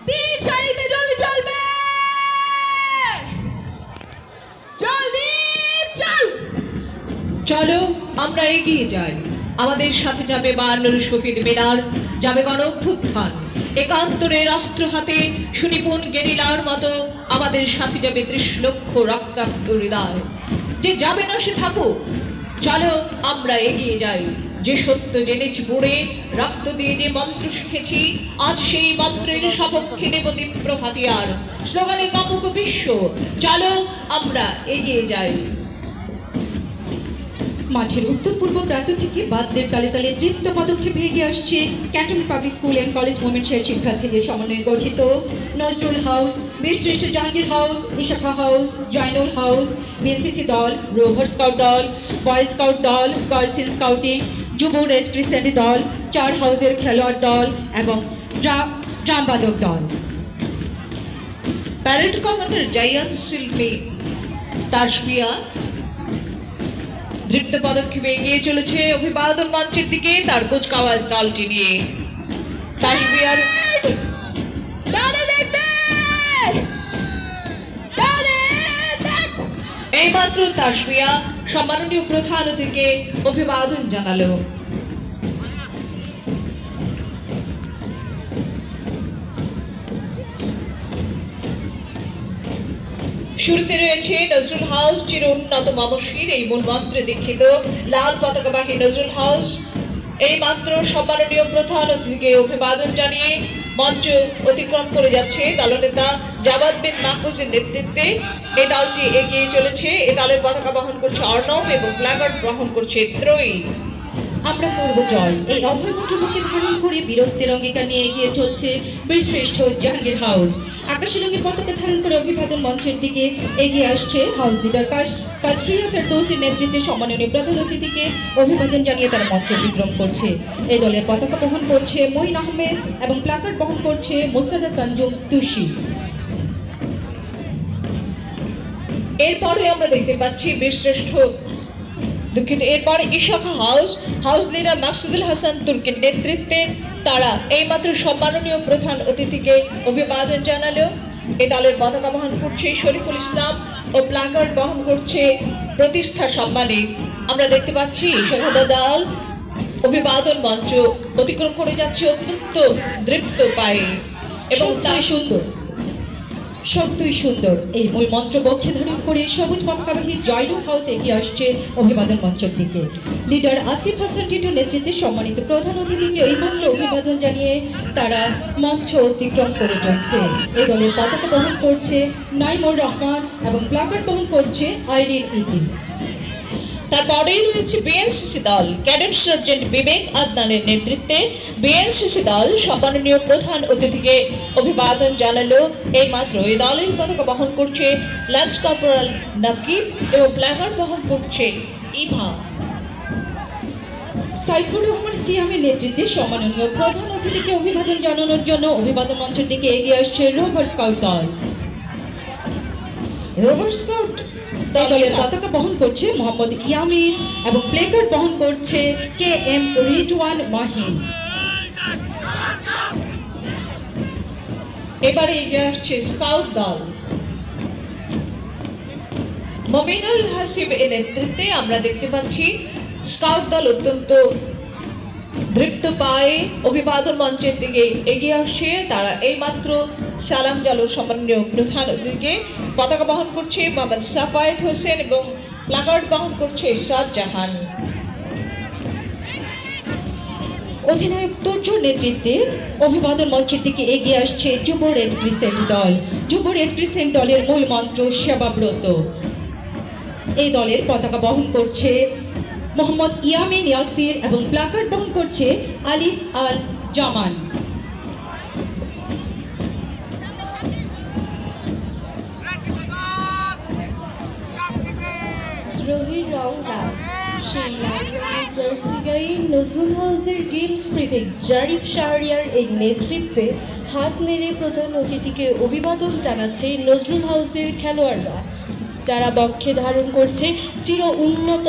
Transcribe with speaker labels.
Speaker 1: বীর সারিতে জলদি চলবে, জলদি চল। চলো আমরা এগিয়ে যাই। আমাদের সাথে যাবে 52 শহীদ মিনার, যাবে গণ অভ্যুত্থান। একাত্তরের অস্ত্র হাতে সুনিপুণ গেরিলার মতো আমাদের সাথে যাবে 30 লক্ষ রক্তাক্ত হৃদয়। যে যাবে না সে থাকুক, চলো আমরা এগিয়ে যাই। যে সত্য জেনেছি পড়ে, রক্ত দিয়ে যে মন্ত্র শিখেছি, আজ সেই মন্ত্রের সপক্ষে দেব তীব্র হাতিয়ার। স্লোগানে কাঁপুক বিশ্ব, চলো আমরা এগিয়ে যাই।
Speaker 2: মাঠের উত্তর পূর্ব প্রান্ত থেকে বাদ্যের তালে তালে তৃপ্ত পদক্ষেপে এগিয়ে আসছে cantonment public school and college মোমেন্টসের শিক্ষার্থীদের সমন্বয়ে গঠিত নজরুল হাউস, বীরশ্রেষ্ঠ জাহাঙ্গীর হাউস, ইশাখা হাউস, জয়নুল হাউস, বিএনসিসি দল, রোভার স্কাউট দল, বয় স্কাউট দল, গার্লস ইন স্কাউটিং, যুব রেড ক্রিসেন্ট দল, 4 হাউসের খেলোয়াড় দল এবং ড্রামবাদক দল।
Speaker 1: প্যারেড কমান্ডার জায়ান শিল্পী তাসবিয়া দৃপ্ত পদক্ষেপে এগিয়ে চলেছে অভিবাদন মঞ্চের দিকে তার কুচকাওয়াজ দলটি নিয়ে। তাসবিয়ার এইমাত্র তাসবিয়া সম্মাননীয় প্রধান অতিথিকে অভিবাদন জানালো। শুরুতে রয়েছে নজরুল হাউস, চির উন্নত মামসির এই মূল মন্ত্রে দীক্ষিত লাল পতাকাবাহী নজরুল হাউস এই মাত্র সম্মাননীয় প্রধান অতিথিকে অভিবাদন জানিয়ে মঞ্চ অতিক্রম করে যাচ্ছে দলনেতা জাবাদ বিন মাহফুজের নেতৃত্বে। এই দলটি এগিয়ে চলেছে। এই দলের পতাকা বহন করছে অর্ণব এবং প্ল্যাকার্ড বহন করছে ত্রয়ী।
Speaker 2: আমরা করব জয়, এই অভয় মন্ত্রকে ধারণ করে বীরত্বের অঙ্গীকার নিয়ে এগিয়ে চলছে বীরশ্রেষ্ঠ জাহাঙ্গীর হাউস। আকাশী রঙের পতাকা ধারণ করে অভিবাদন মঞ্চের দিকে এগিয়ে আসছে হাউস লিডার কাস্ট্রিয়া ফেরদৌসির নেতৃত্বে সম্মাননীয় প্রধান অতিথিকে অভিবাদন জানিয়ে তারা মঞ্চ অতিক্রম করছে। এই দলের পতাকা বহন করছে মঈন আহমেদ এবং প্ল্যাকার্ড বহন করছে মোসাদ্দাদ তানজুম তুষি।
Speaker 1: এরপরে আমরা দেখতে পাচ্ছি বীরশ্রেষ্ঠ এরপর ইশাখা হাউস লিডার মাকসুদুল হাসান তুর্কির নেতৃত্বে তারা এইমাত্র সম্মাননীয় প্রধান অতিথিকে অভিবাদন জানালো। এই দলের পতাকা বহন করছে শরীফুল ইসলাম ও প্ল্যাকার্ড বহন করছে প্রতিষ্ঠা সম্মানে। আমরা দেখতে পাচ্ছি ইশাখা দল অভিবাদন মঞ্চ অতিক্রম করে যাচ্ছে অত্যন্ত দৃপ্ত পায়ে এবং তা সুন্দর,
Speaker 2: সত্যই সুন্দর। এই মূল মন্ত্র বক্ষে ধারণ করে সবুজ পতাকাবাহী জয়নুল হাউস এগিয়ে আসছে অভিবাদন মঞ্চের দিকে। লিডার আসিফ হাসান টিটোর নেতৃত্বে সম্মানিত প্রধান অতিথিকে এই মাত্র অভিবাদন জানিয়ে তারা মঞ্চ অতিক্রম করে যাচ্ছে। এই দলের পতাকা বহন করছে নাইমুর রহমান এবং প্ল্যাকার্ড বহন করছে আইরিন ইতি।
Speaker 1: তারপরেই রয়েছে বিএনসিসি দল, ক্যাডেট সার্জেন্ট বিবেক আদনানের নেতৃত্বে বিএনসিসি দল সম্মাননীয় প্রধান অতিথিকে অভিবাদন জানালো। এই মাত্র এই দলের পতাকা বহন করছে ল্যান্স কর্পোরাল নাকিব এবং প্ল্যাকার্ড বহন করছে ইভা।
Speaker 2: সাইফুর রহমান সিয়ামের নেতৃত্বে সম্মাননীয় প্রধান অতিথিকে অভিবাদন জানানোর জন্য অভিবাদন মঞ্চের দিকে এগিয়ে আসছে রোভার স্কাউট দল।
Speaker 1: রোভার স্কাউট
Speaker 2: দলের পতাকা বহন করছে মোহাম্মদ ইয়ামিন এবং প্ল্যাকার্ড বহন করছে KM রিজওয়ান মাহিন।
Speaker 1: এবারে এগিয়ে আসছে স্কাউট দল, মমিনুল হাসিব এর নেতৃত্বে আমরা দেখতে পাচ্ছি স্কাউট দল অত্যন্ত দৃপ্ত পায়ে অভিবাদন মঞ্চের দিকে এগিয়ে আসছে। তারা এইমাত্র সালাম জালো সম্মাননীয় প্রধান অতিথিকে পতাকা বহন করছে মোহাম্মদ সাফায়েত হোসেন এবং প্ল্যাকার্ড বহন করছে ইশরাত জাহান।
Speaker 2: অধিনায়ক তুর্যর নেতৃত্বে অভিবাদন মঞ্চের দিকে এগিয়ে আসছে যুব রেড ক্রিসেন্ট দল। যুব রেড ক্রিসেন্ট দলের মূল মন্ত্র সেবাব্রত। এই দলের পতাকা বহন করছে মোহাম্মদ ইয়ামিন ইয়াসির এবং প্ল্যাকার্ড বহন করছে আলিফ আল জামান।
Speaker 3: দ্রোহীর রং লাল, সেই লাল রঙের জার্সি গায়ে নজরুল হাউসের গেমস প্রিফেক্ট জারিফ শাহরিয়ার এই নেতৃত্বে হাত নেড়ে প্রধান অতিথিকে অভিবাদন জানাচ্ছে নজরুল হাউসের খেলোয়াড়রা, যারা বক্ষে ধারণ করছে চির উন্নত